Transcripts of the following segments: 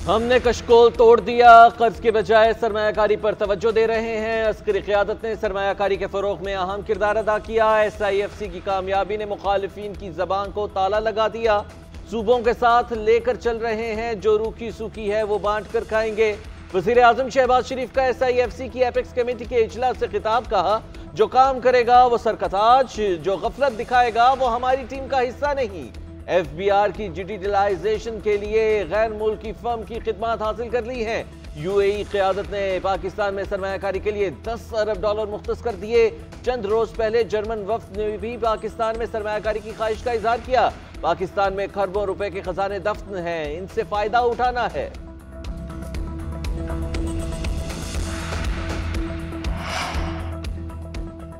हमने कशकोल तोड़ दिया, कर्ज के बजाय सरमायाकारी पर तवज्जो दे रहे हैं। अस्करी क़यादत ने सरमायाकारी के फ़रोग़ में अहम किरदार अदा किया। SIFC की कामयाबी ने मुखालिफिन की ज़बान को ताला लगा दिया। सूबों के साथ लेकर चल रहे हैं, जो रूखी सूखी है वो बांट कर खाएंगे। वज़ीर आज़म शहबाज शरीफ का SIFC की एपेक्स कमेटी के इजलास से खिताब। कहा, जो काम करेगा वो सरकताज, जो गफलत दिखाएगा वो हमारी टीम का हिस्सा नहीं। FBR की डिजिटलाइजेशन के लिए गैर मुल्की फर्म की खिदमत हासिल कर ली है। UAE क़यादत ने पाकिस्तान में सरमायाकारी के लिए $10 अरब मुख्तस कर दिए। चंद रोज पहले जर्मन वफ्द ने भी पाकिस्तान में सरमायाकारी की ख्वाहिश का इजहार किया। पाकिस्तान में खरबों रुपए के खजाने दफ्न हैं, इनसे फायदा उठाना है।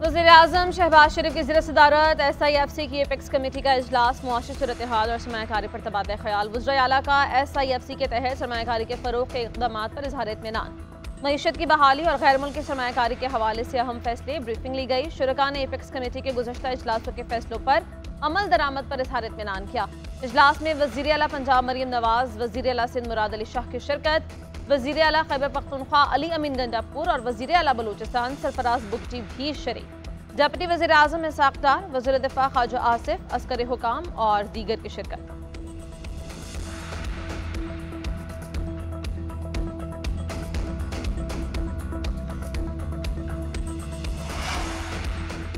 वज़ीर-ए-आज़म शहबाज शरीफ की ज़ेर सदारत SIFC की एपेक्स कमेटी का इजलास मुआशी सूरत-ए-हाल और सरमायाकारी पर तबादला ख्याल। वज़ीर आला का SIFC के तहत सरमायाकारी के फ़रोग़ के इक़दामात पर इज़हार इत्मीनान। मईशत की बहाली और गैर मुल्की सरमायाकारी के हवाले से अहम फैसले। ब्रीफिंग ली गई। शुरका ने एपेक्स कमेटी के गुज़श्ता इजलासों के फैसलों पर अमल दरामद पर इज़हार इत्मीनान किया। इजलास में वज़ीर आला पंजाब मरियम नवाज, वज़ीर आला सिंध मुराद अली शाह की शिरकत। वज़ीर आला खैबर पख्तूनख्वा अली अमीन गंडापुर और वज़ीर आला बलूचिस्तान सरफराज बुगटी भी शरीक। डिप्टी वज़ीर आज़म इसाक़ डार, वज़ीर दिफ़ा ख्वाजा आसिफ, अस्कर हुकाम और दीगर की शिरकत।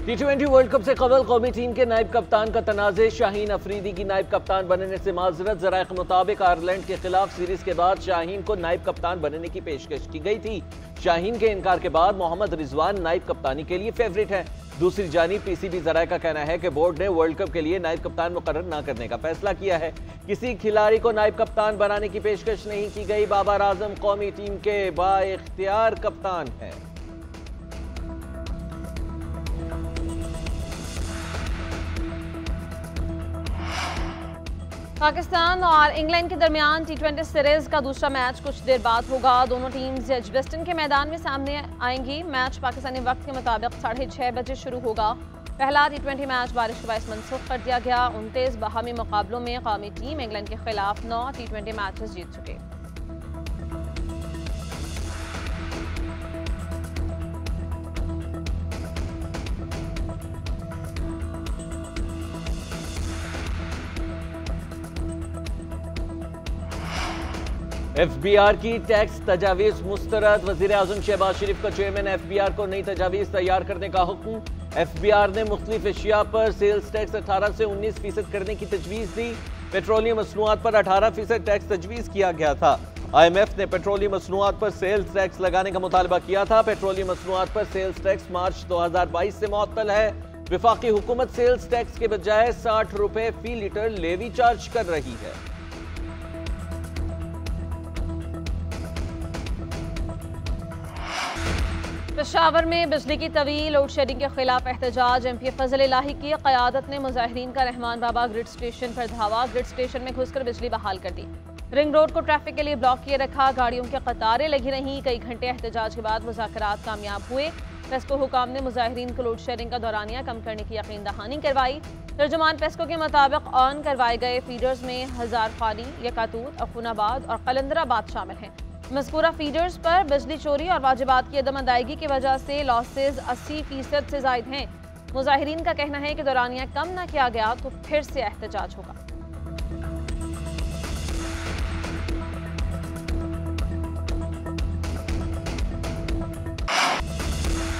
T20 वर्ल्ड कप से कबल कौमी टीम के नायब कप्तान का तनाज़े। शाहीन अफरीदी की नायब कप्तान बनने से माजरत। ज़राए के मुताबिक आयरलैंड के खिलाफ सीरीज के बाद शाहीन को नायब कप्तान बनने की पेशकश की गई थी। शाहीन के इनकार के बाद मोहम्मद रिजवान नायब कप्तानी के लिए फेवरेट है। दूसरी जानिब PCB ज़राए का कहना है कि बोर्ड ने वर्ल्ड कप के लिए नायब कप्तान मुकर्रर न करने का फैसला किया है। किसी खिलाड़ी को नायब कप्तान बनाने की पेशकश नहीं की गई। बाबर आजम कौमी टीम के बाइख्तियार कप्तान हैं। पाकिस्तान और इंग्लैंड के दरमियान T20 सीरीज का दूसरा मैच कुछ देर बाद होगा। दोनों टीम्स एजबेस्टन के मैदान में सामने आएंगी। मैच पाकिस्तानी वक्त के मुताबिक 6:30 बजे शुरू होगा। पहला T20 मैच बारिश के बायस मनसूख कर दिया गया। 29 बाहमी मुकाबलों में कौमी टीम इंग्लैंड के खिलाफ 9 T20 मैचेस जीत चुके। FBR की टैक्स तजावीज़ मुस्तरद। वज़ीर आज़म शहबाज शरीफ का चेयरमैन FBR को नई तजावीज़ तैयार करने का हुक्म। FBR ने मुख्तलिफ अशिया पर सेल्स टैक्स 18 से 19% करने की तजवीज़ दी। पेट्रोलियम मसनूआत पर 18% टैक्स तजवीज़ किया गया था। IMF ने पेट्रोलियम मसनूआत पर सेल्स टैक्स लगाने का मुतालबा किया था। पेट्रोलियम मसनूआत पर सेल्स टैक्स मार्च 2022 से मुअत्तल है। वफाकी हुकूमत सेल्स टैक्स के बजाय 60 रुपए फी लीटर लेवी चार्ज कर रही है। पेशावर में बिजली की तवील लोड शेडिंग के खिलाफ एहतजाज। MP फजल इलाही की क़यादत ने मुजाहिरीन का रहमान बाबा ग्रिड स्टेशन पर धावा। ग्रिड स्टेशन में घुसकर बिजली बहाल कर दी। रिंग रोड को ट्रैफिक के लिए ब्लॉक किए रखा। गाड़ियों की कतारें लगी रहीं। कई घंटे एहतजाज के बाद मुज़ाकरात कामयाब हुए। पेस्को हुकाम ने मुजाहिरीन को लोड शेडिंग का दौरानिया कम करने की यकीन दहानी करवाई। तर्जुमान पेस्को के मुताबिक ऑन करवाए गए फीडर्स में हजारखानी, यकातूत, अखूनाबाद और कलंदराबाद शामिल हैं। मज़कूरा फीडर्स पर बिजली चोरी और वाजिबात की अदम अदायगी की वजह से लॉसेज 80% से ज़ायद हैं। मुजाहिरीन का कहना है कि दौरानिया कम न किया गया तो फिर से एहतजाज होगा।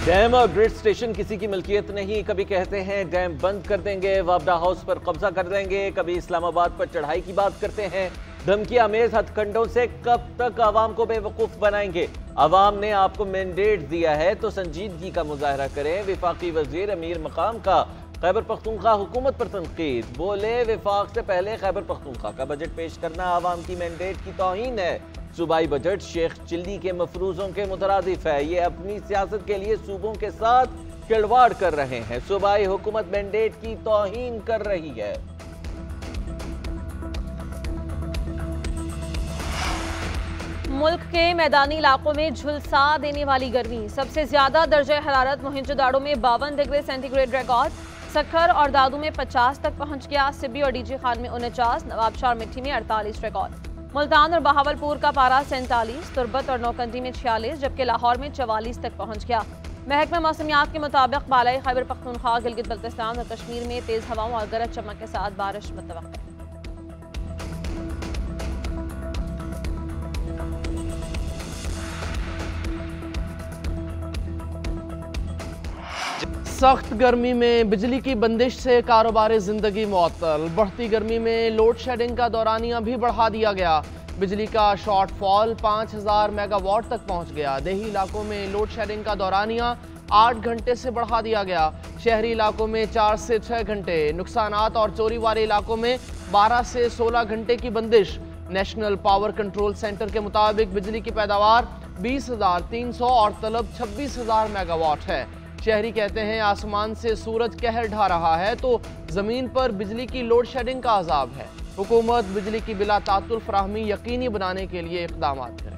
डैम और ग्रिड स्टेशन किसी की मिल्कियत नहीं। कभी कहते हैं डैम बंद कर देंगे, वापडा हाउस पर कब्जा कर देंगे, कभी इस्लामाबाद पर चढ़ाई की बात करते हैं। धमकी अमेज हथकंडों से कब तक आवाम को बेवकूफ बनाएंगे? आवाम ने आपको मैंडेट दिया है तो संजीदगी का मुजाहरा करें। वफाकी वजीर अमीर मकाम का खैबर पख्तूनख्वा हुकूमत पर तनकीद। बोले, वफाक से पहले खैबर पख्तूनख्वा का बजट पेश करना आवाम की मैंडेट की तौहीन है। सूबाई बजट शेख चिल्ली के मफरूजों के मुतरादिफ है। ये अपनी सियासत के लिए सूबों के साथ खिलवाड़ कर रहे हैं। सूबाई हुकूमत मैंडेट की तौहीन कर रही है। मुल्क के मैदानी इलाकों में झुलसा देने वाली गर्मी। सबसे ज्यादा दर्जा हरारत मोहिंजोदाड़ो में 52 डिग्री सेंटीग्रेड रिकॉर्ड। सखर और दादू में 50 तक पहुंच गया। सिब्बी और डीजी खान में 49, नवाबशाह और मिट्टी में 48 रिकॉर्ड। मुल्तान और बहावलपुर का पारा 47, तुर्बत और नौकंदी में 46, जबकि लाहौर में 44 तक पहुंच गया। महकमा मौसमियात के मुताबिक बालाई खैबर पख्तूनख्वा, गिलगित बल्तिस्तान और कश्मीर में तेज हवाओं और गरज चमक के साथ बारिश मुतवक्किल है। सख्त गर्मी में बिजली की बंदिश से कारोबार जिंदगी मुअत्तल। बढ़ती गर्मी में लोड शेडिंग का दौरानिया भी बढ़ा दिया गया। बिजली का शॉर्टफॉल 5000 मेगावाट तक पहुंच गया। देही इलाकों में लोड शेडिंग का दौरानिया 8 घंटे से बढ़ा दिया गया। शहरी इलाकों में 4 से 6 घंटे, नुकसानात और चोरी वाले इलाकों में 12 से 16 घंटे की बंदिश। नेशनल पावर कंट्रोल सेंटर के मुताबिक बिजली की पैदावार 20,300 और तलब 26,000 मेगावाट है। शहरी कहते हैं आसमान से सूरज कहर ढा रहा है तो जमीन पर बिजली की लोड शेडिंग का अजाब है। हुकूमत बिजली की बिला तातुल फराहमी यकीनी बनाने के लिए इक़दाम करे।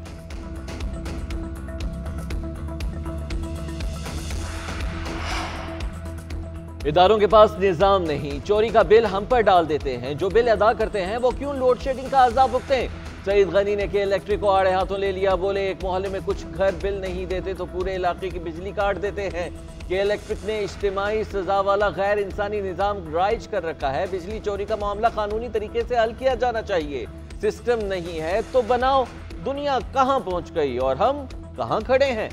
इदारों के पास निजाम नहीं, चोरी का बिल हम पर डाल देते हैं, जो बिल अदा करते हैं वो क्यों लोड शेडिंग का अजाब भुगते हैं। सईद गनी ने के इलेक्ट्रिक को आड़े हाथों ले लिया। बोले एक मोहल्ले में कुछ घर बिल नहीं देते तो पूरे इलाके की बिजली काट देते हैं। के इलेक्ट्रिक ने इज्तिमाई सजा वाला गैर इंसानी निजाम राइज कर रखा है। बिजली चोरी का मामला कानूनी तरीके से हल किया जाना चाहिए। सिस्टम नहीं है तो बनाओ। दुनिया कहां पहुंच गई और हम कहां खड़े हैं।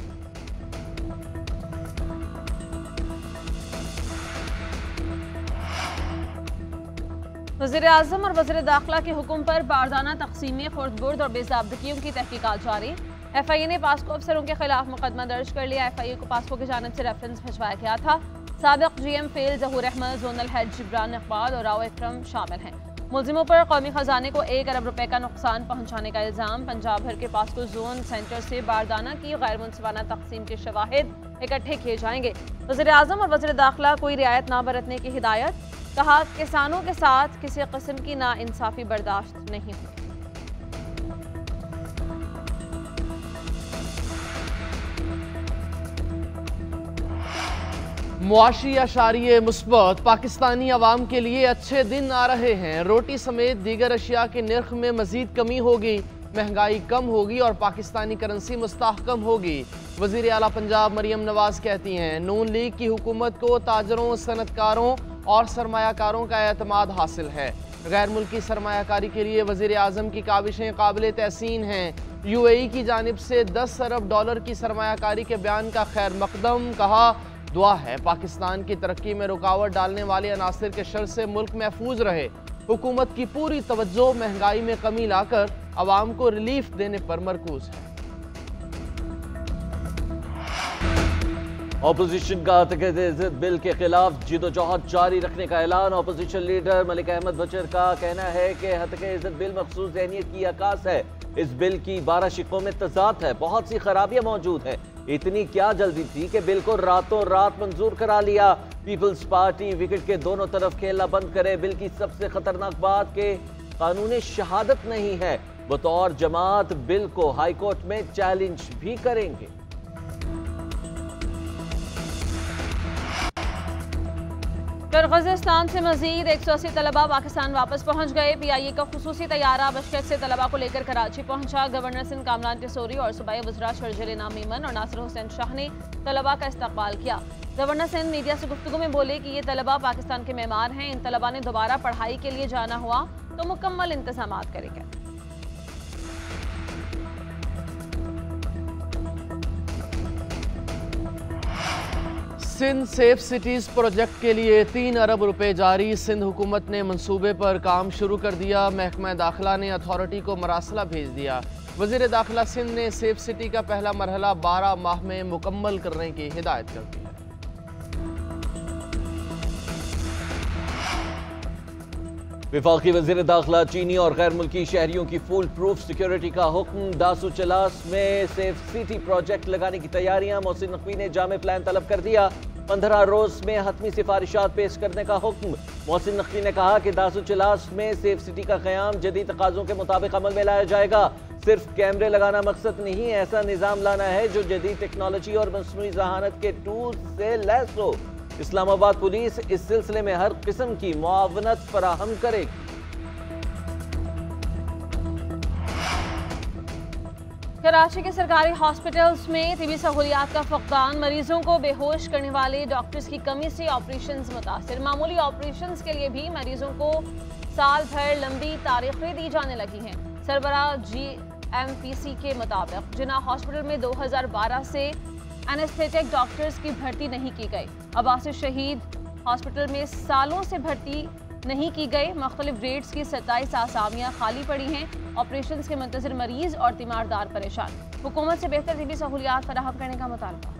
वज़ीर आज़म और वज़ीर दाखिला के हुक्म पर बारदाना तकसीमी खुर्द-बुर्द और बेज़ाब्दगियों की तहकीकात जारी। FIA ने पास्को अफसरों के खिलाफ मुकदमा दर्ज कर लिया। FIA को पास्को की जानिब से रेफरेंस भिजवाया गया था। साबिक GM फेल ज़हूर अहमद, जोनल हेड जिब्रान इकबाल और राव इकरम शामिल हैं। मुलजिमों पर कौमी खजाने को 1 अरब रुपए का नुकसान पहुंचाने का इल्ज़ाम। पंजाब भर के पास्को जोन सेंटर से बारदाना की गैर मुनसिफाना तकसीम के शवाहिद इकट्ठे किए जाएंगे। वज़ीर आज़म और वज़ीर दाखिला कोई रियायत ना बरतने की हिदायत। कहा किसानों के साथ किसी किस्म की नाइंसाफी बर्दाश्त नहीं होगी। मुआशी अशारिये मुस्बत, पाकिस्तानी अवाम के लिए अच्छे दिन आ रहे हैं। रोटी समेत दीगर अशिया के नर्ख में मजीद कमी होगी, महंगाई कम होगी और पाकिस्तानी करेंसी मुस्तहकम होगी। वज़ीर आला पंजाब मरियम नवाज कहती हैं नून लीग की हुकूमत को ताजरों, सनतकारों और सरमायाकारों का एतमाद हासिल है। गैर मुल्की सरमायाकारी के लिए वज़ीर आज़म की काविशें काबिल तहसीन हैं। UAE की जानिब से 10 अरब डॉलर की सरमायाकारी के बयान का खैर मकदम। कहा दुआ है पाकिस्तान की तरक्की में रुकावट डालने वाले अनासिर के शर से मुल्क महफूज रहे। हुकूमत की पूरी तवज्जो महंगाई में कमी लाकर अवाम को रिलीफ देने पर मरकूज है। ऑपोजिशन का तकरीर बिल के खिलाफ जिदोजहद जारी रखने का ऐलान। ऑपोजिशन लीडर मलिक अहमद बचर का कहना है कि हतके इज्जत बिल मखसूस ज़हनियत की अक्कास है। इस बिल की 12 शिकों में तजाद है, बहुत सी खराबियां मौजूद है। इतनी क्या जल्दी थी कि बिल को रातों रात मंजूर करा लिया। पीपल्स पार्टी विकेट के दोनों तरफ खेलना बंद करे। बिल की सबसे खतरनाक बात के कानून शहादत नहीं है। बतौर जमात बिल को हाईकोर्ट में चैलेंज भी करेंगे। किर्गिज़स्तान से मजीद 180 तलबा पाकिस्तान वापस पहुंच गए। PIA का खुसूसी तैयारा बिश्केक से तलबा को लेकर कराची पहुंचा। गवर्नर सिंध कामरान टिसोरी और सूबाई वज़रा शर्जिल इनाम मीमन और नासिर हुसैन शाह ने तलबा का इस्तकबाल किया। गवर्नर सिंध मीडिया से गुफ्तगू में बोले कि ये तलबा पाकिस्तान के मेहमान हैं। इन तलबा ने दोबारा पढ़ाई के लिए जाना हुआ तो मुकम्मल इंतजाम करेंगे। सिंध सेफ सिटीज़ प्रोजेक्ट के लिए 3 अरब रुपए जारी। सिंध हुकूमत ने मंसूबे पर काम शुरू कर दिया। महकमा दाखिला ने अथॉरिटी को मरासला भेज दिया। वज़ीर दाखिला सिंध ने सेफ सिटी का पहला मरहला 12 माह में मुकम्मल करने की हिदायत कर दी है। वफाकी वज़ीर दाखिला चीनी और गैर मुल्की शहरियों की फुल प्रूफ सिक्योरिटी का हुक्म। दासू चलास में सेफ सिटी प्रोजेक्ट लगाने की तैयारियां। मोहसिन नकवी ने जामे प्लान तलब कर दिया। 15 रोज में हतमी सिफारिशात पेश करने का हुक्म। मोहसिन नकवी ने कहा कि दासू चलास में सेफ सिटी का क़याम जदीद तकाज़ों के मुताबिक अमल में लाया जाएगा। सिर्फ कैमरे लगाना मकसद नहीं, ऐसा निज़ाम लाना है जो जदीद टेक्नोलॉजी और मसनूई ज़हानत के टूल्स से लैस हो। इस्लामाबाद पुलिस इस सिलसिले में हर किस्म की मुआवनत फराहम करेगी। कराची के सरकारी हॉस्पिटल्स में तिबी सहूलियात का फक़दान, मरीजों को बेहोश करने वाले डॉक्टर्स की कमी से ऑपरेशंस मुतासिर। मामूली ऑपरेशंस के लिए भी मरीजों को साल भर लंबी तारीखें दी जाने लगी हैं। सरबराह GMPC के मुताबिक जिना हॉस्पिटल में 2012 से एनेस्थेटिक डॉक्टर्स की भर्ती नहीं की गई। अब्बासी शहीद हॉस्पिटल में सालों से भर्ती नहीं की गई। मुख्तलिफ ग्रेड्स की 27 आसामियाँ खाली पड़ी हैं। ऑपरेशन के मुंतज़िर मरीज और तीमारदार परेशान। हुकूमत से बेहतर तिबी सहूलियात फराहम करने का मुतालबा।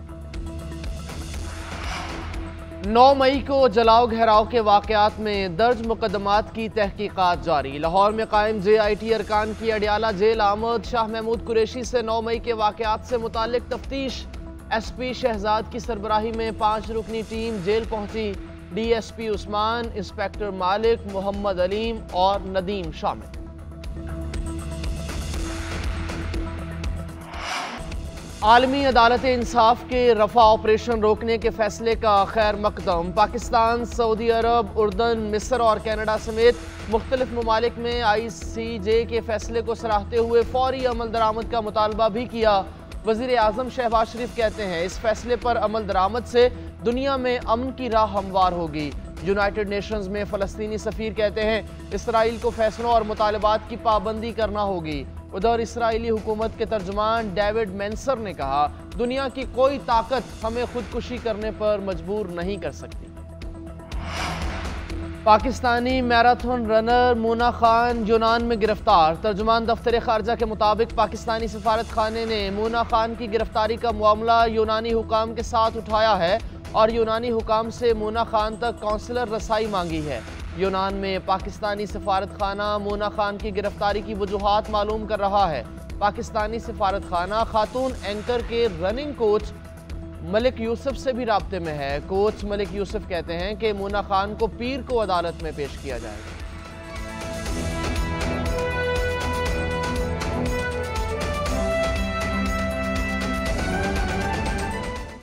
9 मई को जलाओ घेराव के वाक़यात में दर्ज मुकदमात की तहकीकात जारी। लाहौर में कायम JIT अरकान की अडियाला जेल आमद शाह महमूद कुरैशी से 9 मई के वाक़यात से मुतालिक तफ्तीश। SP शहजाद की सरबराही में 5 रुकनी टीम जेल पहुंची। DSP उस्मान, इंस्पेक्टर मालिक, मोहम्मद अलीम और नदीम शामिल। आलमी अदालत इंसाफ के रफा ऑपरेशन रोकने के फैसले का खैर मकदम। पाकिस्तान, सऊदी अरब, उर्दन, मिस्र और कनाडा समेत मुख्तलिफ ममालिक में ICJ के फैसले को सराहते हुए फौरी अमल दरामद का मुतालबा भी किया। वज़ीर आज़म शहबाज शरीफ कहते हैं इस फैसले पर अमल दरामद से दुनिया में अमन की राह हमवार होगी। यूनाइटेड नेशंस में फ़लस्तीनी सफ़ीर कहते हैं इसराइल को फैसलों और मुतालबात की पाबंदी करना होगी। उधर इसराइली हुकूमत के तर्जुमान डेविड मेंसर ने कहा दुनिया की कोई ताकत हमें खुदकुशी करने पर मजबूर नहीं कर सकती। पाकिस्तानी मैराथन रनर मोना खान यूनान में गिरफ्तार। तर्जुमान दफ्तर खारजा के मुताबिक पाकिस्तानी सफारत खाने ने मोना खान की गिरफ्तारी का मामला यूनानी हुकाम के साथ उठाया है और यूनानी हुकाम से मोना खान तक काउंसलर रसाई मांगी है। यूनान में पाकिस्तानी सफारत खाना मोना खान की गिरफ्तारी की वजूहात मालूम कर रहा है। पाकिस्तानी सफारत खाना खातून एंकर के रनिंग कोच मलिक यूसुफ से भी राब्ते में है। कोच मलिक यूसुफ कहते हैं कि मोना खान को पीर को अदालत में पेश किया जाएगा।